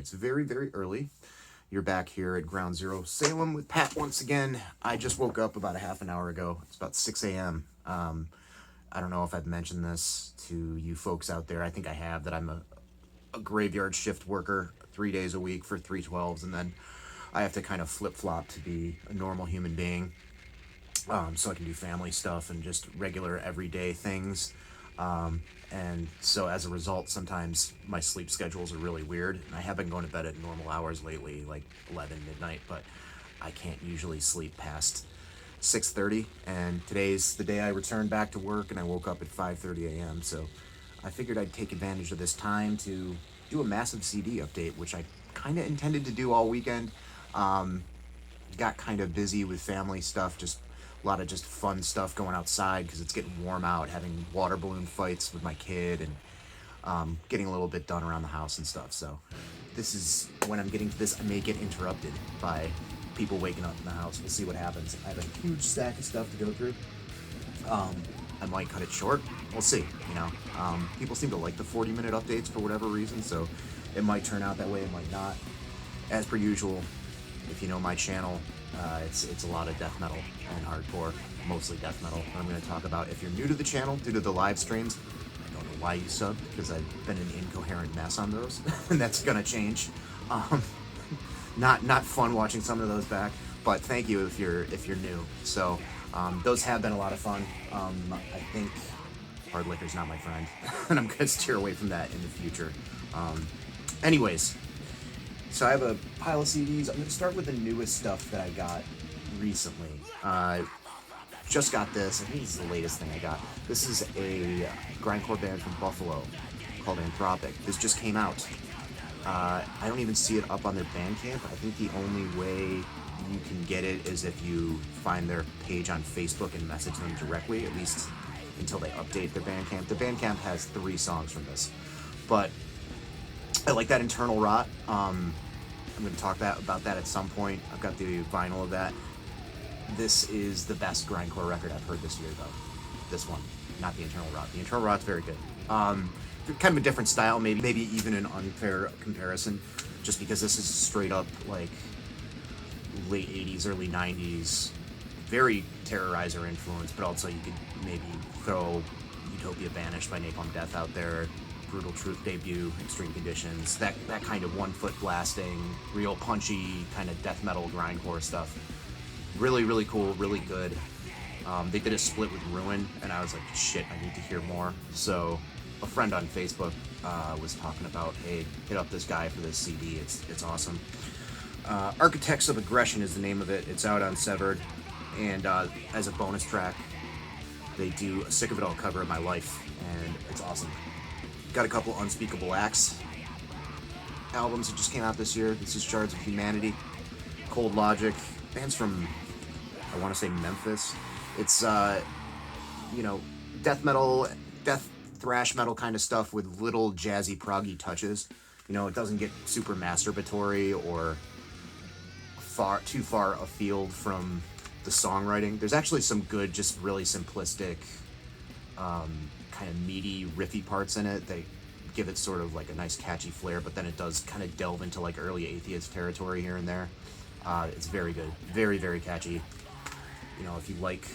It's very, very early. You're back here at Ground Zero Salem with Pat once again. I just woke up about a half an hour ago. It's about 6 a.m. I don't know if I've mentioned this to you folks out there. I think I have, that I'm a graveyard shift worker 3 days a week for 312s, and then I have to kind of flip-flop to be a normal human being, so I can do family stuff and just regular everyday things. And so as a result, sometimes my sleep schedules are really weird, and I have been going to bed at normal hours lately, like 11 midnight, but I can't usually sleep past 6:30, and today's the day I returned back to work, and I woke up at 5:30 a.m., so I figured I'd take advantage of this time to do a massive CD update, which I kind of intended to do all weekend. Got kind of busy with family stuff, just a lot of just fun stuff going outside because it's getting warm out, having water balloon fights with my kid, and getting a little bit done around the house and stuff. So this is when I'm getting to this, I may get interrupted by people waking up in the house. We'll see what happens. I have a huge stack of stuff to go through. I might cut it short. We'll see, you know. People seem to like the 40-minute updates for whatever reason, so it might turn out that way, it might not. As per usual, if you know my channel, it's a lot of death metal and hardcore, mostly death metal. I'm going to talk about, if you're new to the channel due to the live streams, I don't know why you subbed, because I've been an incoherent mess on those, and that's going to change. Not fun watching some of those back, but thank you if you're new. So those have been a lot of fun. I think hard liquor's not my friend, and I'm going to steer away from that in the future. Anyways, so I have a pile of CDs. I'm going to start with the newest stuff that I got recently. Just got this. I think this is the latest thing I got. This is a grindcore band from Buffalo called Anthropic. This just came out. I don't even see it up on their Bandcamp. I think the only way you can get it is if you find their page on Facebook and message them directly, at least until they update their Bandcamp. The Bandcamp has 3 songs from this. But I like that Internal Rot. I'm going to talk about that at some point. I've got the vinyl of that. This is the best grindcore record I've heard this year, though. This one, not the Internal Rot. The Internal Rot's very good. Kind of a different style, maybe even an unfair comparison, just because this is straight up like late 80s, early 90s, very Terrorizer influence, but also you could maybe throw Utopia Banished by Napalm Death out there, Brutal Truth debut, Extreme Conditions, that kind of one-foot blasting, real punchy kind of death metal grindcore stuff. Really, really cool, really good. They did a split with Ruin, and I was like, shit, I need to hear more. So a friend on Facebook was talking about, hey, hit up this guy for this CD, it's awesome. Architects of Aggression is the name of it. It's out on Severed, and as a bonus track, they do a Sick of It All cover of My Life, and it's awesome. Got a couple Unspeakable Acts albums that just came out this year. This is Shards of Humanity, Cold Logic, bands from, I want to say Memphis. It's, death metal, death thrash metal kind of stuff with little jazzy proggy touches. You know, it doesn't get super masturbatory or too far afield from the songwriting. There's actually some good, just really simplistic, kind of meaty, riffy parts in it. They give it sort of like a nice catchy flair, but then it does kind of delve into like early Atheist territory here and there. It's very good, very, very catchy. You know, if you like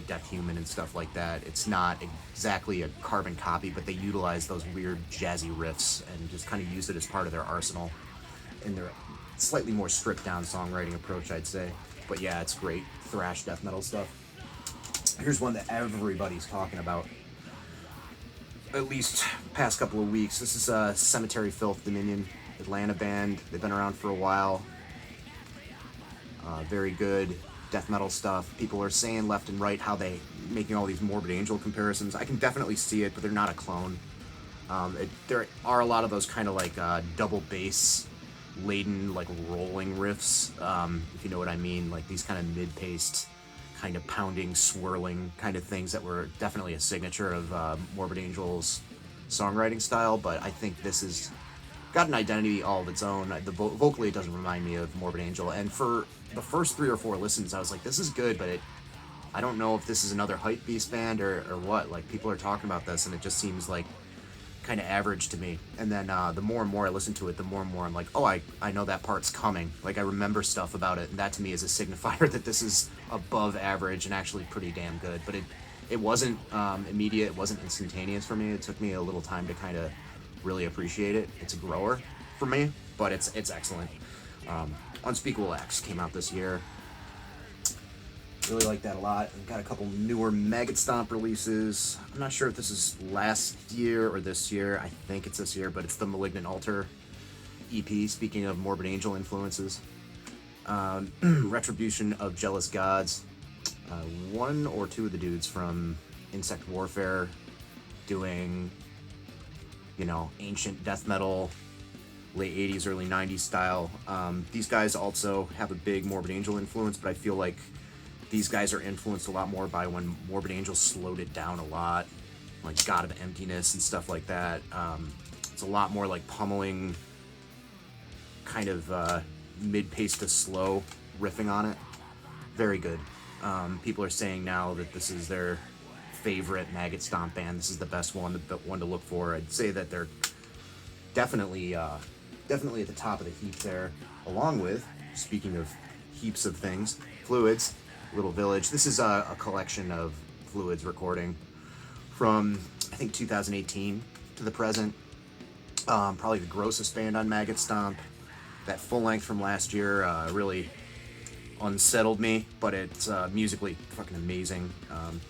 Death Human and stuff like that, it's not exactly a carbon copy, but they utilize those weird jazzy riffs and just kind of use it as part of their arsenal in their slightly more stripped down songwriting approach, I'd say. But yeah, it's great thrash death metal stuff. Here's one that everybody's talking about, at least past couple of weeks. This is Cemetary, Filth, Dominion, Atlanta band. They've been around for a while. Very good death metal stuff. People are saying left and right how they making all these Morbid Angel comparisons. I can definitely see it, but they're not a clone. There are a lot of those kind of like double bass laden, like rolling riffs, if you know what I mean, like these kind of mid-paced, kind of pounding, swirling kind of things that were definitely a signature of Morbid Angel's songwriting style. But I think this has got an identity all of its own. Vocally, it doesn't remind me of Morbid Angel, and for the first 3 or 4 listens, I was like, this is good, but I don't know if this is another hype beast band or what. Like, people are talking about this, and it just seems like kind of average to me. And then the more and more I listen to it, the more and more I'm like, oh, I know that part's coming. Like, I remember stuff about it, and that to me is a signifier that this is above average and actually pretty damn good. But it wasn't immediate, it wasn't instantaneous for me. It took me a little time to kind of really appreciate it. It's a grower for me, but it's excellent. Unspeakable X came out this year. Really like that a lot. We've got a couple newer Maggot Stomp releases. I'm not sure if this is last year or this year. I think it's this year, but it's the Malignant Altar EP, speaking of Morbid Angel influences. Retribution of Jealous Gods. One or two of the dudes from Insect Warfare doing, you know, ancient death metal, late 80s, early 90s style. These guys also have a big Morbid Angel influence, but I feel like these guys are influenced a lot more by when Morbid Angel slowed it down a lot, like God of Emptiness and stuff like that. It's a lot more like pummeling, kind of mid-pace to slow riffing on it. Very good. People are saying now that this is their favorite Maggot Stomp band. This is the best one, the one to look for. I'd say that they're definitely at the top of the heap there, along with, speaking of heaps of things, Fluids, Little Village. This is a collection of Fluids recording from, I think, 2018 to the present. Probably the grossest band on Maggot Stomp. That full length from last year really unsettled me, but it's musically fucking amazing.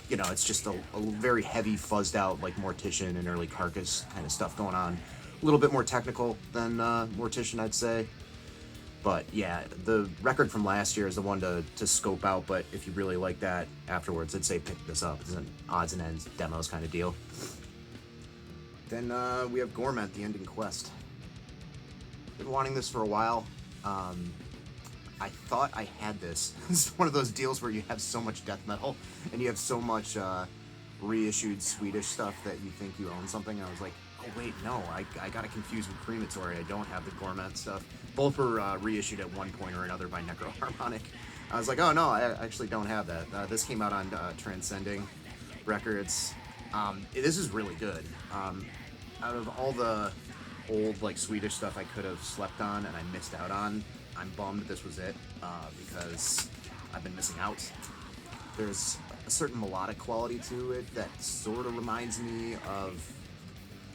You know, it's just a very heavy, fuzzed out, like Mortician and early Carcass kind of stuff going on. A little bit more technical than Mortician, I'd say. But yeah, the record from last year is the one to scope out, but if you really like that afterwards, I'd say pick this up. It's an odds and ends demos kind of deal. Then we have Gorment, The Ending Quest. Been wanting this for a while. I thought I had this. This is one of those deals where you have so much death metal and you have so much reissued Swedish stuff that you think you own something. I was like, oh wait, no, I got it confused with Crematory. I don't have the Gorment stuff. Both were reissued at one point or another by Necroharmonic. I was like, oh no, I actually don't have that. This came out on Transcending Records. This is really good. Out of all the old like Swedish stuff I could have slept on and I missed out on, I'm bummed this was it, because I've been missing out. There's a certain melodic quality to it that sort of reminds me of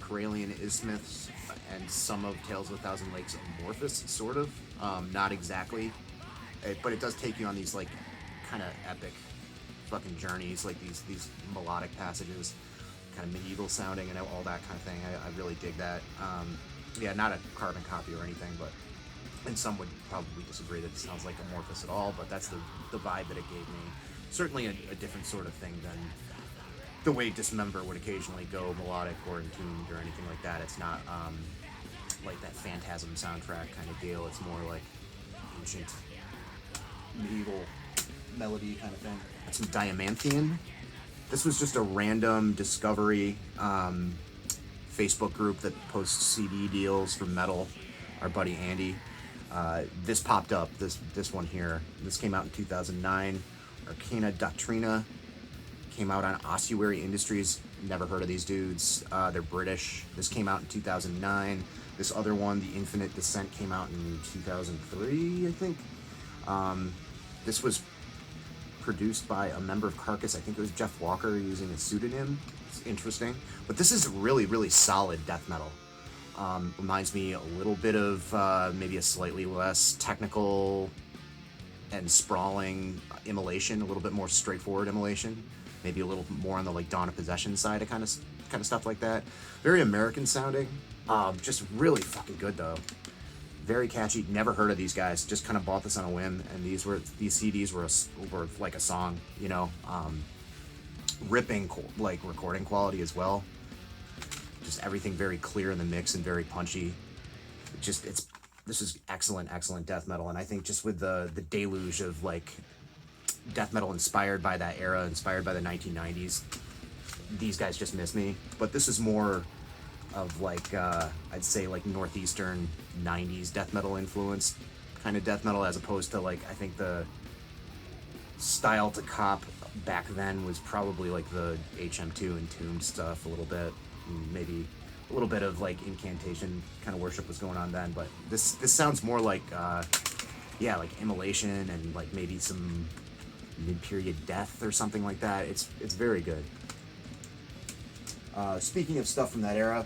Corellian Isthmus and some of Tales of a Thousand Lakes Amorphous, sort of. Not exactly, but it does take you on these like kind of epic fucking journeys, like these melodic passages, kind of medieval sounding and all that kind of thing. I really dig that. Yeah, not a carbon copy or anything, but and some would probably disagree that it sounds like Amorphous at all, but that's the vibe that it gave me. Certainly a different sort of thing than the way Dismember would occasionally go melodic or entombed or anything like that. It's not like that Phantasm soundtrack kind of deal. It's more like ancient medieval melody kind of thing. That's some Diamanthian. This was just a random discovery Facebook group that posts CD deals for metal. Our buddy Andy. This popped up, this one here. This came out in 2009. Arcana Doctrina came out on Ossuary Industries. Never heard of these dudes. They're British. This came out in 2009. This other one, The Infinite Descent, came out in 2003, I think. This was produced by a member of Carcass. I think it was Jeff Walker using a pseudonym. It's interesting. But this is really, really solid death metal. Reminds me a little bit of maybe a slightly less technical and sprawling Immolation, a little bit more straightforward Immolation, maybe a little more on the like Dawn of Possession side of kind of stuff like that. Very American sounding, just really fucking good though. Very catchy. Never heard of these guys. Just kind of bought this on a whim, and these CDs were like a song, you know. Ripping like recording quality as well. Just everything very clear in the mix and very punchy. This is excellent death metal, and I think just with the deluge of like death metal inspired by that era, inspired by the 1990s, these guys just miss me. But this is more of like I'd say like northeastern 90s death metal influence kind of death metal, as opposed to like I think the style to cop back then was probably like the HM2 Entombed stuff a little bit, maybe a little bit of like incantation kind of worship was going on then, but this sounds more like yeah, like immolation and like maybe some mid-period death or something like that. It's very good. Speaking of stuff from that era,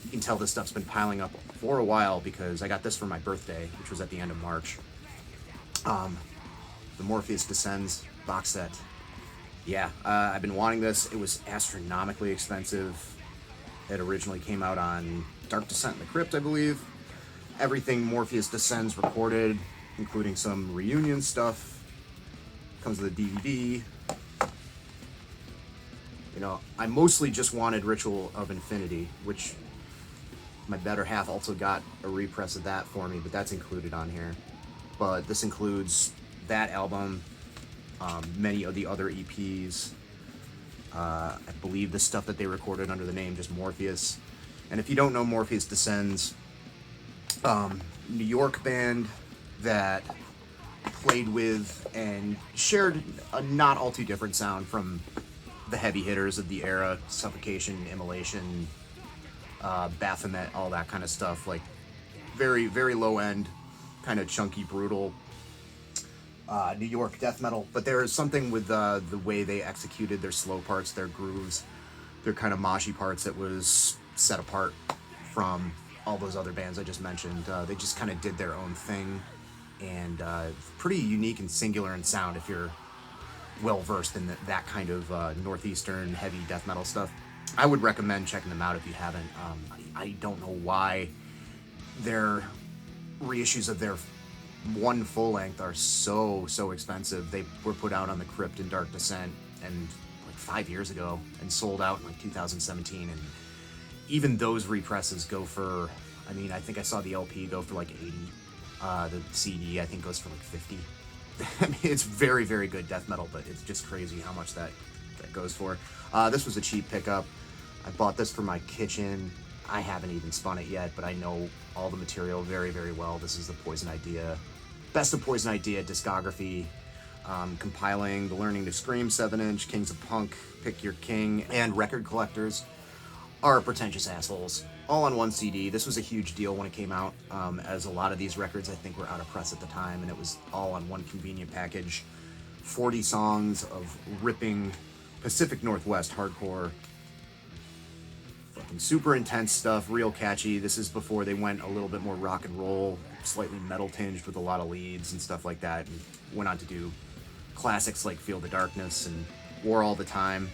you can tell this stuff's been piling up for a while because I got this for my birthday, which was at the end of March. The Morpheus Descents box set. Yeah, I've been wanting this. It was astronomically expensive. It originally came out on Dark Descent in the Crypt, I believe. Everything Morpheus Descents recorded, including some reunion stuff. Comes with a DVD. You know, I mostly just wanted Ritual of Infinity, which my better half also got a repress of that for me, but that's included on here. But this includes that album, many of the other EPs. I believe the stuff that they recorded under the name just Morpheus. And if you don't know Morpheus Descents, New York band that played with and shared a not all too different sound from the heavy hitters of the era, Suffocation, Immolation, Baphomet, all that kind of stuff. Like very, very low end, kind of chunky, brutal New York death metal. But there's something with the way they executed their slow parts, their grooves, their kind of moshy parts that was set apart from all those other bands I just mentioned. They just kind of did their own thing, and pretty unique and singular in sound if you're well versed in that kind of northeastern heavy death metal stuff. I would recommend checking them out if you haven't. I don't know why their reissues of their one full length are so expensive. They were put out on the Crypt and Dark Descent and like 5 years ago and sold out in like 2017, and even those represses go for, I mean, I think I saw the LP go for like 80. The CD I think goes for like 50. I mean, it's very, very good death metal, but it's just crazy how much that goes for. This was a cheap pickup. I bought this for my kitchen. I haven't even spun it yet, but I know all the material very, very well. This is the Poison Idea, Best of Poison Idea discography, compiling the Learning to Scream 7-inch, Kings of Punk, Pick Your King, and Record Collectors Are Pretentious Assholes, all on one CD. This was a huge deal when it came out, as a lot of these records I think were out of press at the time, and it was all on one convenient package. 40 songs of ripping Pacific Northwest hardcore, fucking super intense stuff, real catchy. This is before they went a little bit more rock and roll, slightly metal tinged with a lot of leads and stuff like that, and went on to do classics like Feel the Darkness and War All the Time.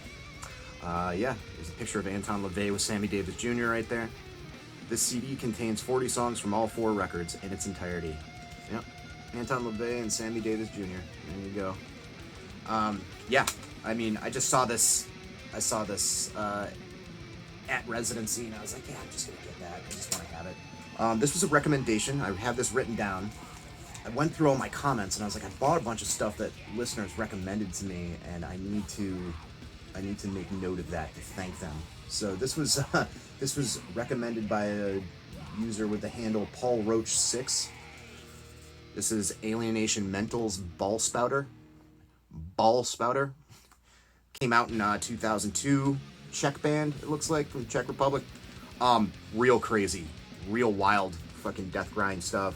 Yeah, there's a picture of Anton LaVey with Sammy Davis Jr. right there. This CD contains 40 songs from all 4 records in its entirety. Yep, Anton LaVey and Sammy Davis Jr. There you go. Yeah, I mean, I just saw this. I saw this at residency, and I was like, yeah, I'm just gonna get that. I just want to have it. This was a recommendation. I have this written down. I went through all my comments, and I was like, I bought a bunch of stuff that listeners recommended to me, and I need to make note of that to thank them. So this was recommended by a user with the handle Paul Roach 6. This is Alienation Mental's Ball Spouter. Came out in 2002. Czech band, it looks like, from the Czech Republic. Real crazy, real wild fucking death grind stuff.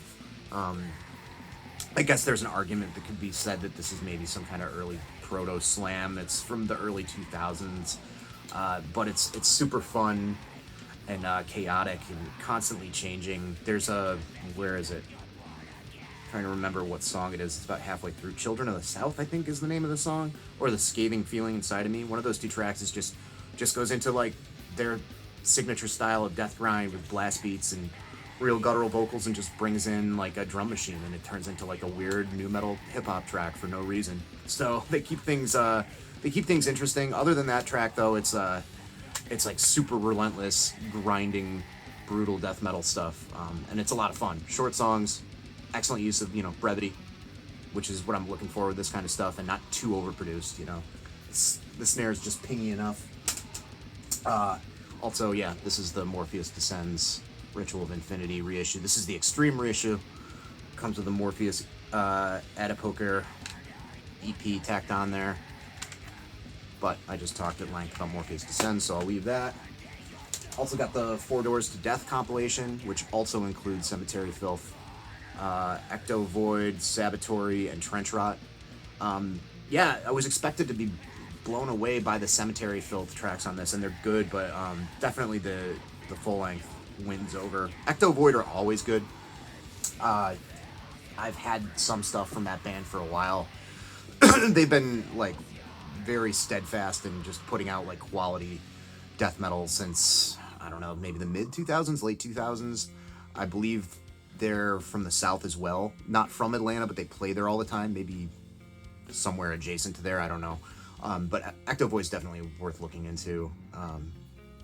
I guess there's an argument that could be said that this is maybe some kind of early proto slam. It's from the early 2000s, but it's super fun and chaotic and constantly changing. There's a, where is it? Trying to remember what song it is. It's about halfway through. Children of the South, I think, is the name of the song, or The Scathing Feeling Inside of Me. One of those 2 tracks is just goes into like their signature style of death grind with blast beats and real guttural vocals, and just brings in like a drum machine, and it turns into like a weird new metal hip hop track for no reason. So they keep things interesting. Other than that track though, it's like super relentless, grinding, brutal death metal stuff, and it's a lot of fun. Short songs, excellent use of, brevity, which is what I'm looking for with this kind of stuff, and not too overproduced. The snare is just pingy enough. Also, yeah, this is the Morpheus Descents Ritual of Infinity reissue. This is the Extreme reissue. Comes with the Morpheus Adipoker EP tacked on there. But I just talked at length about Morpheus Descents, so I'll leave that. Also got the Four Doors to Death compilation, which also includes Cemetary, Filth, Ecto Void, Sabotory, and Trench Rot. Yeah, I was expected to be blown away by the Cemetary Filth tracks on this, and they're good, but definitely the full length wins over. Ecto Void are always good. I've had some stuff from that band for a while. They've been like very steadfast in just putting out like quality death metal since, I don't know, maybe the mid 2000s, late 2000s. I believe they're from the South as well. Not from Atlanta, but they play there all the time. Maybe somewhere adjacent to there, I don't know. But Ecto Void's definitely worth looking into.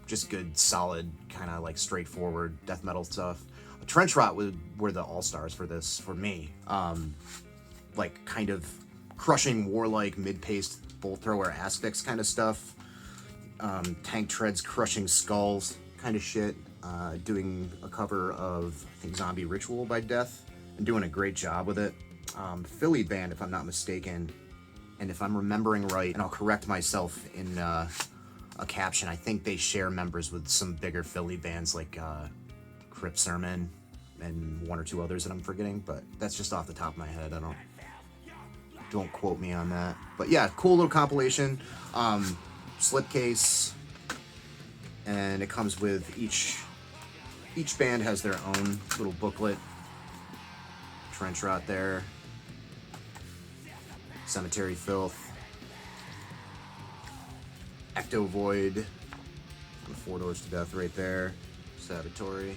Just good, solid, kind of like straightforward death metal stuff. Trench Rot were the all-stars for this, for me. Like kind of crushing, warlike, mid-paced, bolt thrower aspects kind of stuff. Tank Treads crushing skulls kind of shit. Doing a cover of, I think, Zombie Ritual by Death, and doing a great job with it. Philly band, if I'm not mistaken, and if I'm remembering right, and I'll correct myself in a caption, I think they share members with some bigger Philly bands like Crypt Sermon and one or two others that I'm forgetting, but that's just off the top of my head. Don't quote me on that. But yeah, cool little compilation. Slipcase, and it comes with each band has their own little booklet. Trench Rot there. Cemetary, Filth. Ecto Void. Four Doors to Death right there. Sabotory.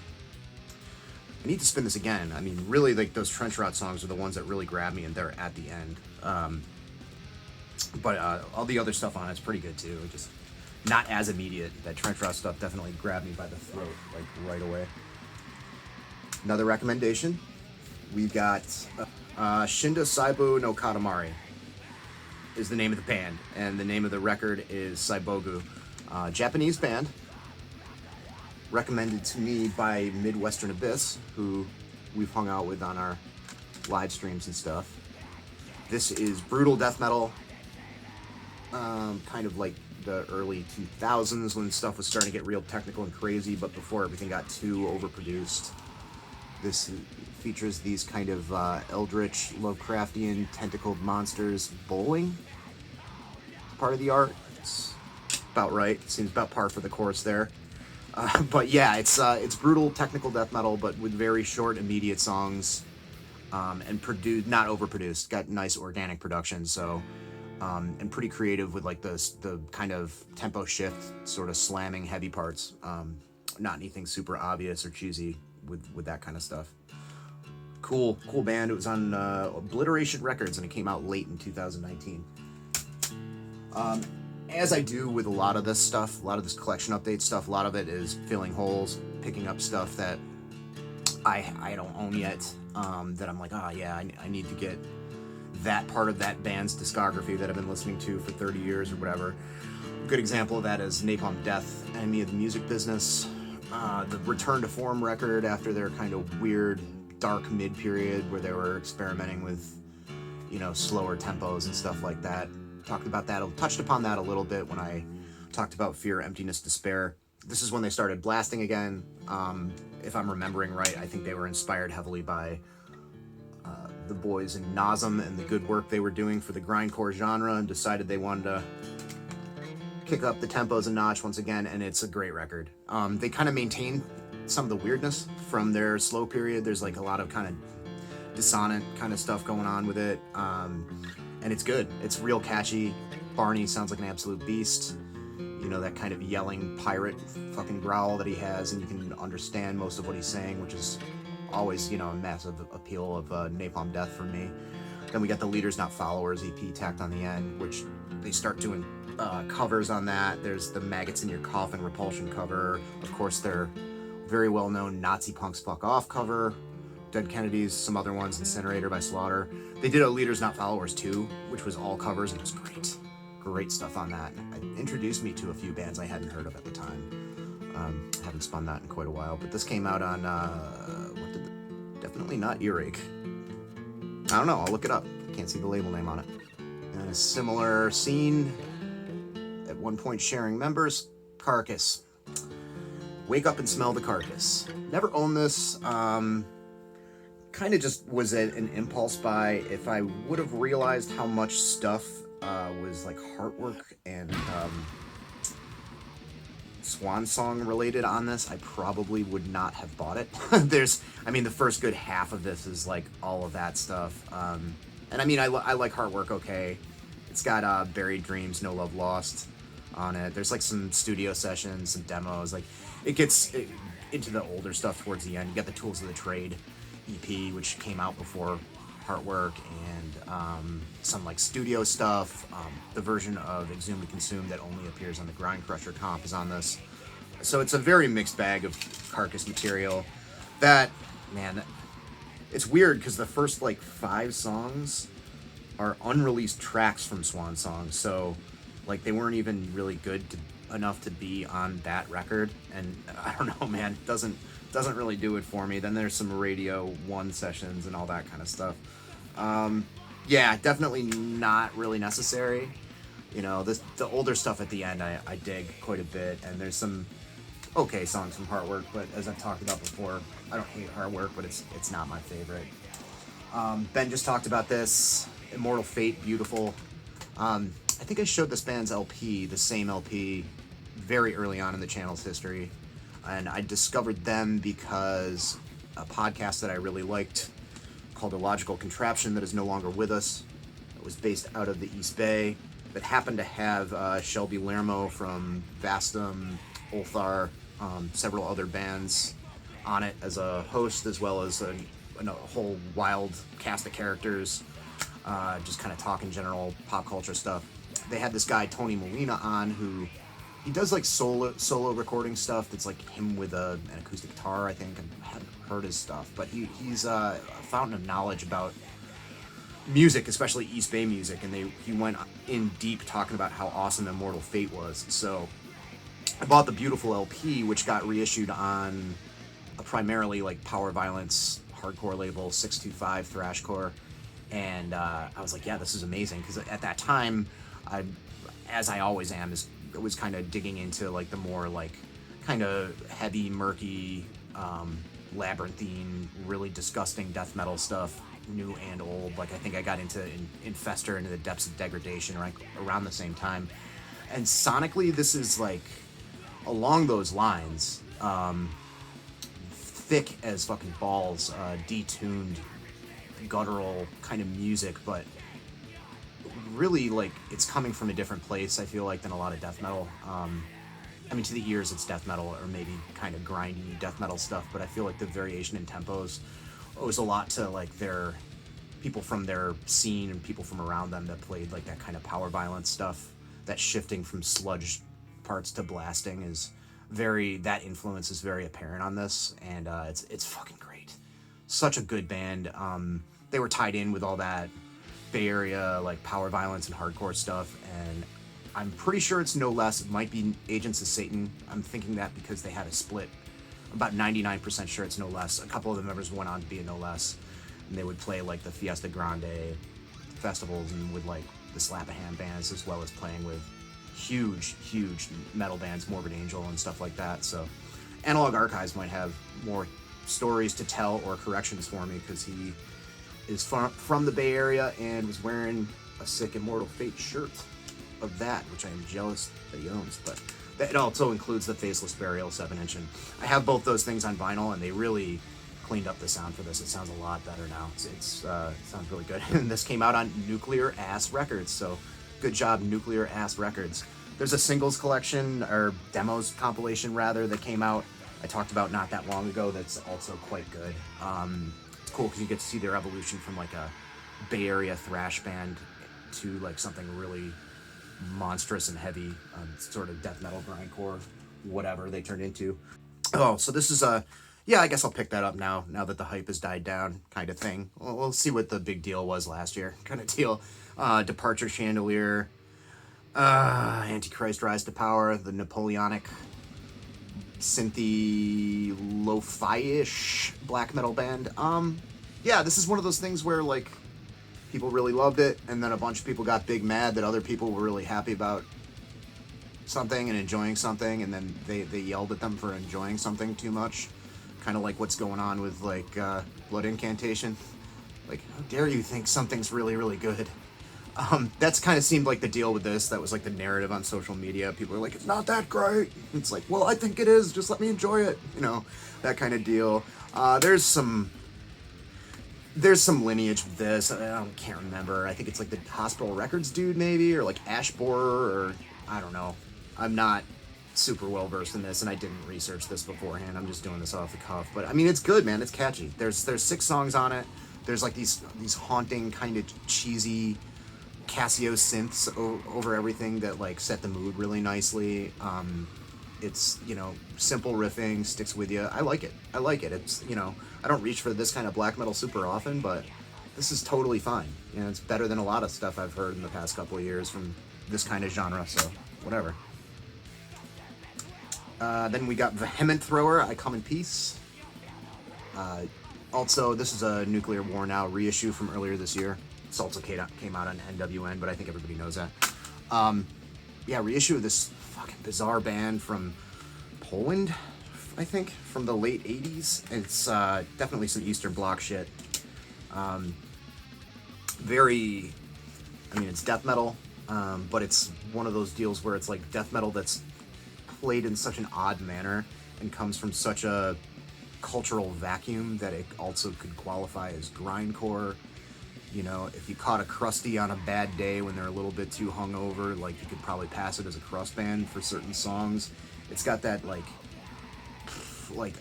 I need to spin this again. I mean, really, like, those Trench Rot songs are the ones that really grab me, and they're at the end. But all the other stuff on it's pretty good, too. Just not as immediate. That Trench Rot stuff definitely grabbed me by the throat, like, right away. Another recommendation. We've got Shinda Saibo no Katamari is the name of the band, and the name of the record is Saibogu. Japanese band, recommended to me by Midwestern Abyss, who we've hung out with on our live streams and stuff. This is brutal death metal, kind of like the early 2000s when stuff was starting to get real technical and crazy, but before everything got too overproduced. This features these kind of eldritch, Lovecraftian, tentacled monsters bowling. Part of the art. It's about right. Seems about par for the course there. But yeah, it's brutal technical death metal, but with very short, immediate songs, and produced, not overproduced. Got nice organic production, so and pretty creative with like the kind of tempo shift, sort of slamming heavy parts. Not anything super obvious or cheesy with that kind of stuff. Cool band. It was on Obliteration Records, and it came out late in 2019. As I do with a lot of this stuff, a lot of this collection update stuff, a lot of it is filling holes, picking up stuff that I don't own yet, that I'm like, I need to get that part of that band's discography that I've been listening to for 30 years or whatever. A good example of that is Napalm Death, Enemy of the Music Business, the Return to Form record after their kind of weird, dark mid-period where they were experimenting with, slower tempos and stuff like that. Talked about that, touched upon that a little bit when I talked about Fear, Emptiness, Despair. This is when they started blasting again. If I'm remembering right, I think they were inspired heavily by the boys in Nazem and the good work they were doing for the grindcore genre, and decided they wanted to kick up the tempos a notch once again, and it's a great record. They kind of maintain some of the weirdness from their slow period. There's like a lot of kind of dissonant kind of stuff going on with it. And it's good. It's real catchy. Barney sounds like an absolute beast. That kind of yelling pirate fucking growl that he has, and you can understand most of what he's saying, which is always, a massive appeal of Napalm Death for me. Then we got the Leaders Not Followers EP tacked on the end, which they start doing covers on that. There's the Maggots in Your Coffin Repulsion cover. Of course, their very well-known Nazi Punks Fuck Off cover. Dead Kennedys, some other ones, Incinerator by Slaughter. They did a Leaders Not Followers too, which was all covers, and it was great. Great stuff on that. It introduced me to a few bands I hadn't heard of at the time. Haven't spun that in quite a while, but this came out on, definitely not Earache. I don't know, I'll look it up. Can't see the label name on it. And a similar scene, at one point sharing members, Carcass. Wake Up and Smell the Carcass. Never owned this. Kind of just was an impulse buy. If I would have realized how much stuff was like Heartwork and Swan Song related on this, I probably would not have bought it. The first good half of this is like all of that stuff. And I mean, I like Heartwork okay. It's got Buried Dreams, No Love Lost on it. There's like some studio sessions, some demos. Like it gets into the older stuff towards the end. You got the Tools of the Trade EP, which came out before Heartwork, and some like studio stuff. The version of Exhume and Consume that only appears on the Grind Crusher comp is on this. So it's a very mixed bag of Carcass material. It's weird because the first like 5 songs are unreleased tracks from Swan Song, so like they weren't even really good enough to be on that record, and I don't know, man, it doesn't really do it for me. Then there's some Radio 1 sessions and all that kind of stuff. Definitely not really necessary. You know, the older stuff at the end I dig quite a bit, and there's some okay songs from Heartwork, but as I've talked about before, I don't hate Heartwork, but it's not my favorite. Ben just talked about this. Immortal Fate, beautiful. I think I showed this band's LP, the same LP, very early on in the channel's history, and I discovered them because a podcast that I really liked called Illogical Contraption that is no longer with us. It was based out of the East Bay, but happened to have Shelby Lermo from Vastum, Ulthar, several other bands on it as a host, as well as a whole wild cast of characters, just kind of talking general pop culture stuff. They had this guy Tony Molina on, who he does like solo recording stuff that's like him with an acoustic guitar, I think. I haven't heard his stuff, but he's a fountain of knowledge about music, especially East Bay music, and he went in deep talking about how awesome Immortal Fate was. So I bought the beautiful LP, which got reissued on a primarily like power violence hardcore label, 625 thrashcore, and I was like, yeah, this is amazing, because at that time, as I always am, was kind of digging into like the more like kind of heavy, murky, labyrinthine, really disgusting death metal stuff, new and old. Like I think I got into Infester, into the Depths of Degradation around the same time, and sonically this is like along those lines, thick as fucking balls, detuned, guttural kind of music, but really like it's coming from a different place, I feel like, than a lot of death metal. To the ears it's death metal, or maybe kind of grindy death metal stuff, but I feel like the variation in tempos owes a lot to like their people from their scene and people from around them that played like that kind of power violence stuff. That shifting from sludge parts to blasting that influence is very apparent on this, and it's fucking great. Such a good band. They were tied in with all that Bay Area like power violence and hardcore stuff, and I'm pretty sure it's No Less. It might be Agents of Satan. I'm thinking that because they had a split. I'm about 99% sure it's No Less. A couple of the members went on to be a No Less, and they would play like the Fiesta Grande festivals and with like the Slap a Hand bands, as well as playing with huge metal bands, Morbid Angel and stuff like that. So Analog Archives might have more stories to tell or corrections for me, because he is from the Bay Area and was wearing a sick Immortal Fate shirt of that, which I am jealous that he owns. But it also includes the Faceless Burial 7-inch, and I have both those things on vinyl, and they really cleaned up the sound for this. It sounds a lot better now. It sounds really good. And this came out on Nuclear Ass Records, so good job, Nuclear Ass Records. There's a singles collection, or demos compilation rather, that came out I talked about not that long ago that's also quite good. It's cool because you get to see their evolution from like a Bay Area thrash band to like something really monstrous and heavy, sort of death metal, grindcore, whatever they turned into. Oh, so this is I guess I'll pick that up now that the hype has died down, kind of thing. We'll see what the big deal was last year, kind of deal. Departure Chandelier, Antichrist Rise to Power, the Napoleonic synthy lo-fi-ish black metal band. This is one of those things where like people really loved it, and then a bunch of people got big mad that other people were really happy about something and enjoying something, and then they yelled at them for enjoying something too much. Kind of like what's going on with, like, Blood Incantation. Like, how dare you think something's really, really good? That's kind of seemed like the deal with this. That was like the narrative on social media. People are like, it's not that great. It's like, well, I think it is. Just let me enjoy it. You know, that kind of deal. There's some lineage with this. Can't remember. I think it's like the Hospital Records dude, maybe, or like Ash Borer, or I don't know. I'm not super well versed in this, and I didn't research this beforehand. I'm just doing this off the cuff. But I mean, it's good, man. It's catchy. There's 6 songs on it. There's like these haunting, kind of cheesy Casio synths over everything that like set the mood really nicely. It's, you know, simple riffing, sticks with you. I like it. It's, you know, I don't reach for this kind of black metal super often, but this is totally fine. You know, it's better than a lot of stuff I've heard in the past couple of years from this kind of genre, so whatever. Then we got Vehement Thrower, I Come in Peace. Also, this is a Nuclear War Now reissue from earlier this year. This also came out on NWN, but I think everybody knows that. Yeah, reissue of this fucking bizarre band from Poland, I think, from the late 80s. It's definitely some Eastern Bloc shit. It's death metal, but it's one of those deals where it's like death metal that's played in such an odd manner and comes from such a cultural vacuum that it also could qualify as grindcore. You know, if you caught a crusty on a bad day when they're a little bit too hungover, like, you could probably pass it as a crust band for certain songs. It's got that like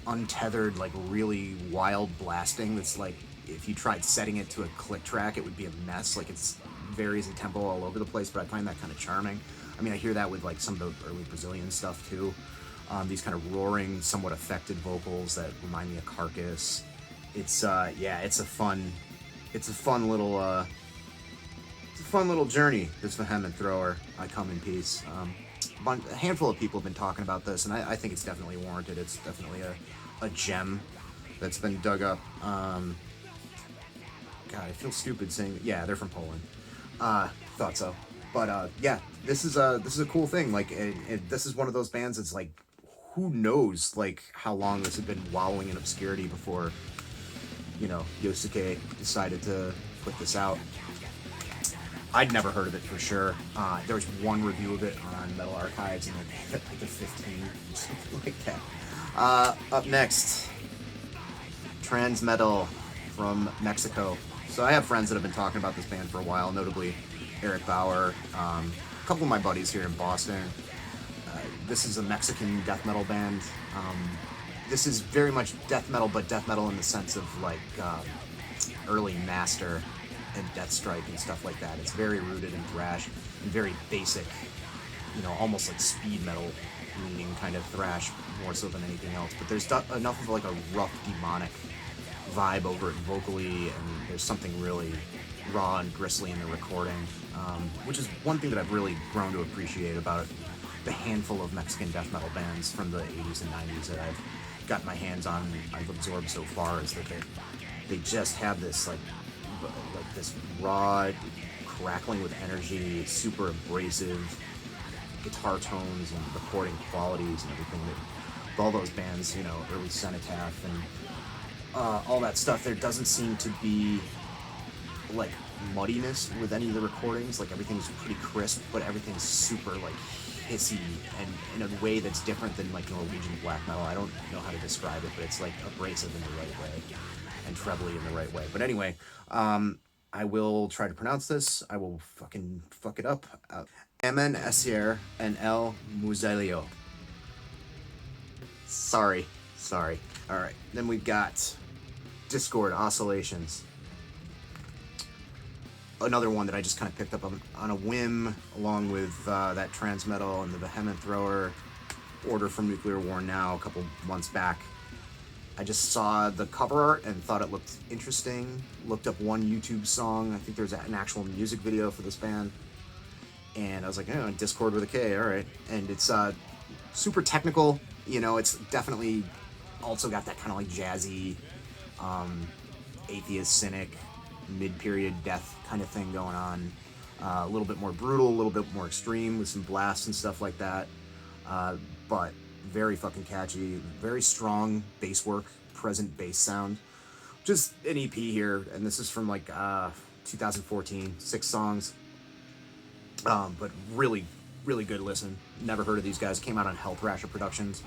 untethered, like really wild blasting that's like, if you tried setting it to a click track, it would be a mess. Like, it's varies in tempo all over the place, but I find that kind of charming. I mean, I hear that with like some of the early Brazilian stuff too. These kind of roaring, somewhat affected vocals that remind me of Carcass. It's it's a fun little journey, this Vehement Thrower, I Come in Peace. A handful of people have been talking about this, and I think it's definitely warranted. It's definitely a gem that's been dug up. God, I feel stupid saying, yeah, they're from Poland. Thought so. But yeah, this is a cool thing. Like, this is one of those bands that's like, who knows like how long this had been wallowing in obscurity before, you know, Yosuke decided to put this out. I'd never heard of it for sure. There was one review of it on Metal Archives, and they gave it like a 15 or something like that. Up next, Transmetal from Mexico. So I have friends that have been talking about this band for a while, notably Eric Bauer, a couple of my buddies here in Boston. This is a Mexican death metal band. This is very much death metal, but death metal in the sense of like early Master and Deathstrike and stuff like that. It's very rooted in thrash and very basic, you know, almost like speed metal leaning kind of thrash more so than anything else. But there's enough of like a rough demonic vibe over it vocally, and there's something really raw and gristly in the recording, which is one thing that I've really grown to appreciate about the handful of Mexican death metal bands from the 80s and 90s that I've got my hands on and I've absorbed so far, is that they just have this like this raw crackling with energy, super abrasive guitar tones and recording qualities and everything that with all those bands, you know, early Cenotaph and all that stuff. There doesn't seem to be like muddiness with any of the recordings. Like, everything's pretty crisp, but everything's super like hissy and in a way that's different than like Norwegian black metal. I don't know how to describe it, but it's like abrasive in the right way and trebly in the right way. But anyway, I will try to pronounce this. I will fucking fuck it up. Amen Esier and El Muzelio. Sorry. Alright, then we've got Diskord, Oscillations. Another one that I just kind of picked up on a whim, along with that Transmetal and the Vehement Thrower order from Nuclear War Now a couple months back. I just saw the cover art and thought it looked interesting. Looked up one YouTube song. I think there's an actual music video for this band. And I was like, oh, Diskord with a K, alright. And it's super technical. You know, it's definitely also got that kind of like jazzy, atheist, cynic, mid-period death kind of thing going on. A little bit more brutal, a little bit more extreme with some blasts and stuff like that. But very fucking catchy, very strong bass work, present bass sound. Just an EP here, and this is from like 2014, 6 songs. But really, really good listen. Never heard of these guys. Came out on Health Rasher Productions.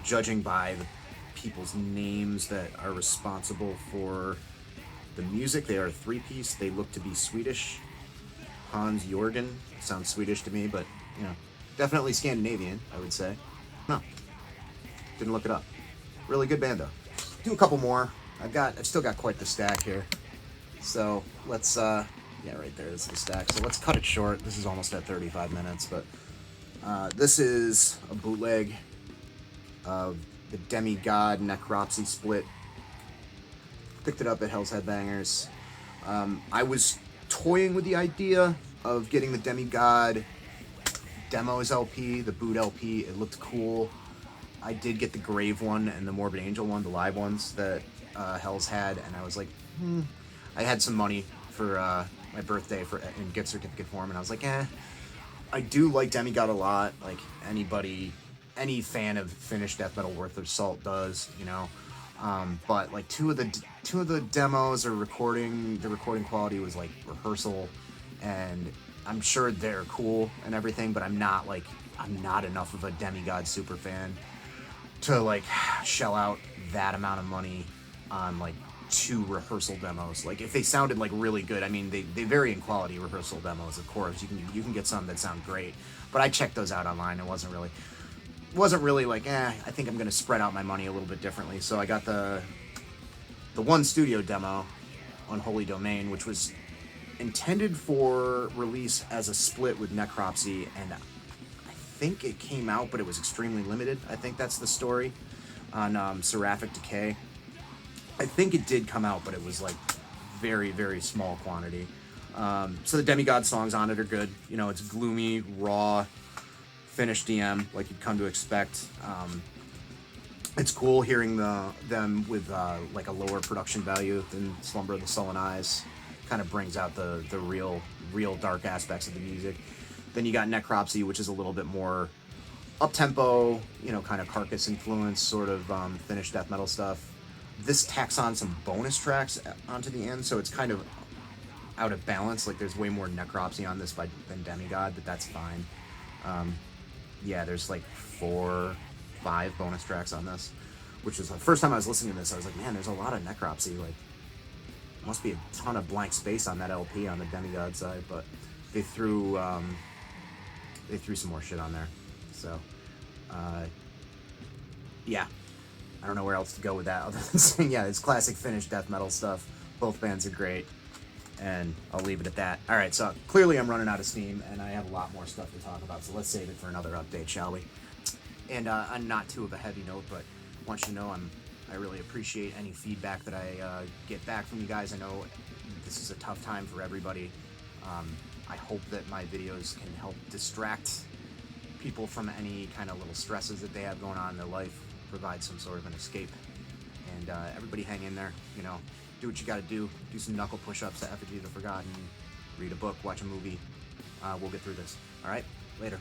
Judging by the people's names that are responsible for the music, they are a 3-piece. They look to be Swedish. Hans Jorgen sounds Swedish to me, but you know, definitely Scandinavian, I would say. No, didn't look it up. Really good band though. Do a couple more. I've still got quite the stack here. So let's yeah, right there is the stack. So let's cut it short. This is almost at 35 minutes, but this is a bootleg of the Demigod Necropsy split. Picked it up at Hell's Headbangers. I was toying with the idea of getting the Demigod Demos LP, the boot LP. It looked cool. I did get the Grave one and the Morbid Angel one, the live ones that Hell's had, and I was like, I had some money for my birthday in gift certificate form, and I was like, I do like Demigod a lot. Like any fan of Finnish death metal worth their salt does, you know. But like two of the demos or the recording quality was like rehearsal, and I'm sure they're cool and everything, but I'm not enough of a Demigod super fan to like shell out that amount of money on like 2 rehearsal demos. Like if they sounded like really good, I mean they vary in quality, rehearsal demos, of course. You can get some that sound great, but I checked those out online. It wasn't really like, I think I'm gonna spread out my money a little bit differently. So I got the one studio demo on Holy Domain, which was intended for release as a split with Necropsy, and I think it came out, but it was extremely limited. I think that's the story on Seraphic Decay. I think it did come out, but it was like very, very small quantity. So the Demigod songs on it are good. You know, it's gloomy, raw, Finnish DM, like you'd come to expect. It's cool hearing them with like a lower production value than Slumber of the Sullen Eyes. Kind of brings out the real dark aspects of the music. Then you got Necropsy, which is a little bit more up-tempo, you know, kind of Carcass influence, sort of Finnish death metal stuff. This tacks on some bonus tracks onto the end, so it's kind of out of balance. Like there's way more Necropsy on this than Demigod, but that's fine. Yeah, there's like 4, 5 bonus tracks on this, which is the first time I was listening to this, I was like, man, there's a lot of Necropsy. Like, must be a ton of blank space on that LP on the Demigod side, but they threw some more shit on there. So, yeah, I don't know where else to go with that other than saying, yeah, it's classic Finnish death metal stuff. Both bands are great, and I'll leave it at that. All right, so clearly I'm running out of steam, and I have a lot more stuff to talk about, so let's save it for another update, shall we? And on not too of a heavy note, but I want you to know I really appreciate any feedback that I get back from you guys. I know this is a tough time for everybody. I hope that my videos can help distract people from any kind of little stresses that they have going on in their life, provide some sort of an escape. And everybody hang in there, you know, do what you gotta do some knuckle push-ups to Effigy of the Forgotten, read a book, watch a movie. We'll get through this. All right, later.